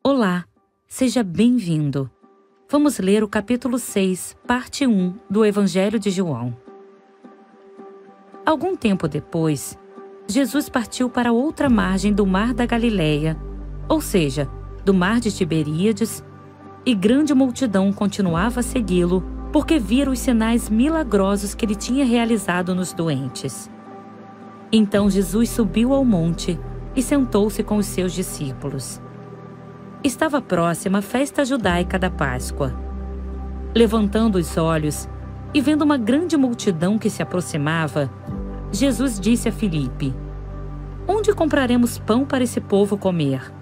Olá, seja bem-vindo. Vamos ler o capítulo 6, parte 1 do Evangelho de João. Algum tempo depois, Jesus partiu para outra margem do mar da Galileia, ou seja, do mar de Tiberíades, e grande multidão continuava a segui-lo, porque viram os sinais milagrosos que ele tinha realizado nos doentes. Então Jesus subiu ao monte e sentou-se com os seus discípulos. Estava próxima a festa judaica da Páscoa. Levantando os olhos e vendo uma grande multidão que se aproximava, Jesus disse a Filipe: "Onde compraremos pão para esse povo comer?"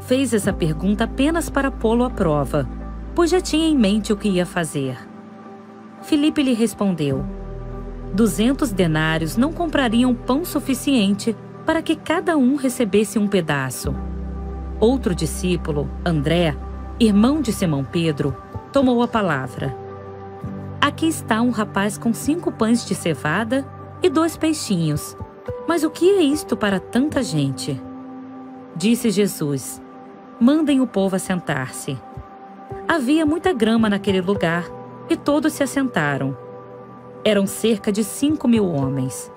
Fez essa pergunta apenas para pô-lo à prova, pois já tinha em mente o que ia fazer. Filipe lhe respondeu: 200 denários não comprariam pão suficiente para que cada um recebesse um pedaço. Outro discípulo, André, irmão de Simão Pedro, tomou a palavra. "Aqui está um rapaz com 5 pães de cevada e 2 peixinhos. Mas o que é isto para tanta gente?" Disse Jesus: "Mandem o povo assentar-se." Havia muita grama naquele lugar e todos se assentaram. Eram cerca de 5.000 homens.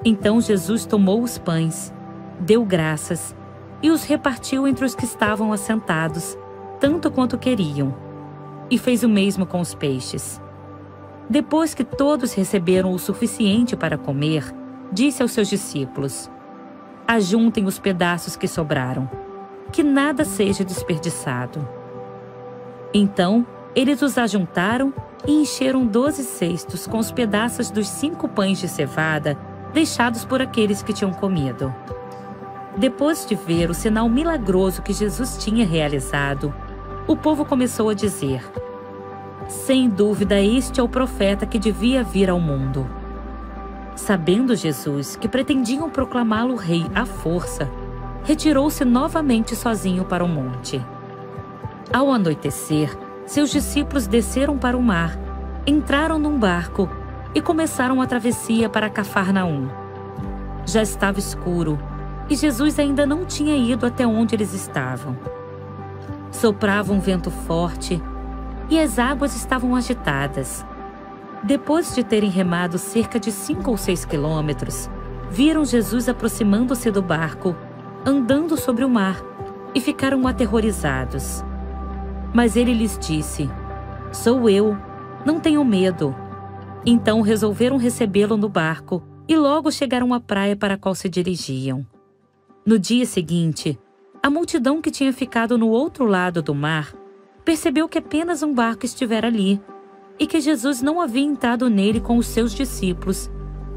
Então Jesus tomou os pães, deu graças e os repartiu entre os que estavam assentados, tanto quanto queriam, e fez o mesmo com os peixes. Depois que todos receberam o suficiente para comer, disse aos seus discípulos: "Ajuntem os pedaços que sobraram, que nada seja desperdiçado." Então, eles os ajuntaram e encheram 12 cestos com os pedaços dos 5 pães de cevada deixados por aqueles que tinham comido. Depois de ver o sinal milagroso que Jesus tinha realizado, o povo começou a dizer: "Sem dúvida, este é o profeta que devia vir ao mundo." Sabendo Jesus que pretendiam proclamá-lo rei à força, retirou-se novamente sozinho para o monte. Ao anoitecer, seus discípulos desceram para o mar, entraram num barco e começaram a travessia para Cafarnaum. Já estava escuro e Jesus ainda não tinha ido até onde eles estavam. Soprava um vento forte e as águas estavam agitadas. Depois de terem remado cerca de 5 ou 6 quilômetros, viram Jesus aproximando-se do barco, andando sobre o mar, e ficaram aterrorizados. Mas ele lhes disse: "Sou eu, não tenham medo." Então resolveram recebê-lo no barco e logo chegaram à praia para a qual se dirigiam. No dia seguinte, a multidão que tinha ficado no outro lado do mar percebeu que apenas um barco estivera ali e que Jesus não havia entrado nele com os seus discípulos,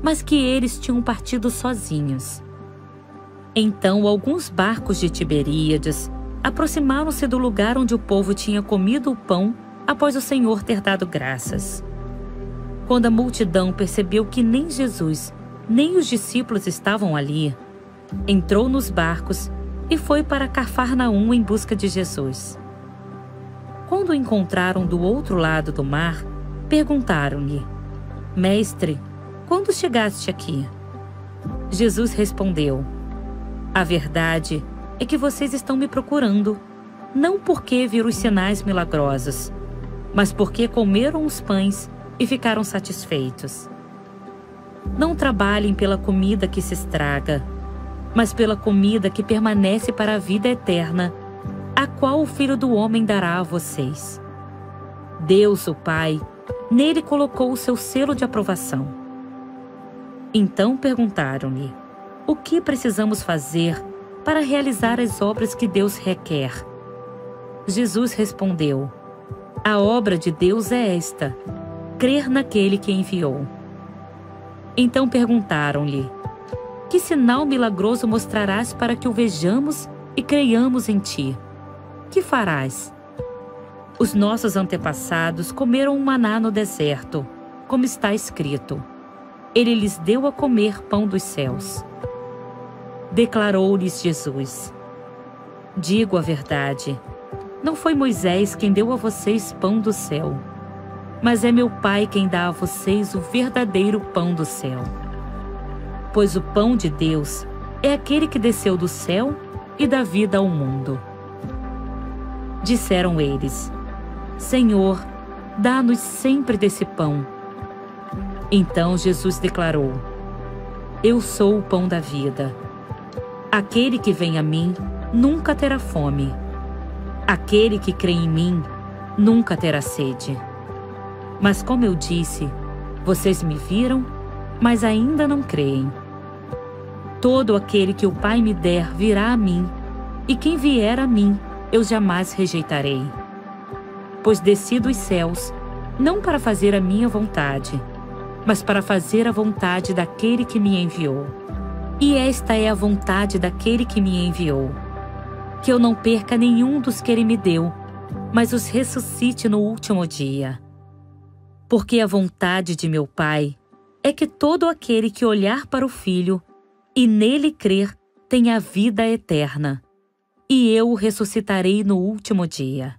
mas que eles tinham partido sozinhos. Então alguns barcos de Tiberíades aproximaram-se do lugar onde o povo tinha comido o pão após o Senhor ter dado graças. Quando a multidão percebeu que nem Jesus nem os discípulos estavam ali, entrou nos barcos e foi para Cafarnaum em busca de Jesus. Quando o encontraram do outro lado do mar, perguntaram-lhe: "Mestre, quando chegaste aqui?" Jesus respondeu: "A verdade é que vocês estão me procurando, não porque viram os sinais milagrosos, mas porque comeram os pães e ficaram satisfeitos. Não trabalhem pela comida que se estraga, mas pela comida que permanece para a vida eterna, a qual o Filho do Homem dará a vocês. Deus, o Pai, nele colocou o seu selo de aprovação." Então perguntaram-lhe: "O que precisamos fazer para realizar as obras que Deus requer?" Jesus respondeu: "A obra de Deus é esta: crer naquele que enviou." Então perguntaram-lhe: "Que sinal milagroso mostrarás para que o vejamos e creiamos em ti? Que farás?" "Os nossos antepassados comeram um maná no deserto, como está escrito: Ele lhes deu a comer pão dos céus." Declarou-lhes Jesus: "Digo a verdade, não foi Moisés quem deu a vocês pão do céu, mas é meu Pai quem dá a vocês o verdadeiro pão do céu. Pois o pão de Deus é aquele que desceu do céu e dá vida ao mundo." Disseram eles: Senhor, dá-nos sempre desse pão. Então Jesus declarou: Eu sou o pão da vida. Aquele que vem a mim nunca terá fome. Aquele que crê em mim nunca terá sede. Mas como eu disse, vocês me viram, mas ainda não creem. Todo aquele que o Pai me der virá a mim, e quem vier a mim, eu jamais rejeitarei. Pois desci dos céus, não para fazer a minha vontade, mas para fazer a vontade daquele que me enviou. E esta é a vontade daquele que me enviou: que eu não perca nenhum dos que ele me deu, mas os ressuscite no último dia. Porque a vontade de meu Pai é que todo aquele que olhar para o Filho e nele crer tenha a vida eterna, e eu o ressuscitarei no último dia.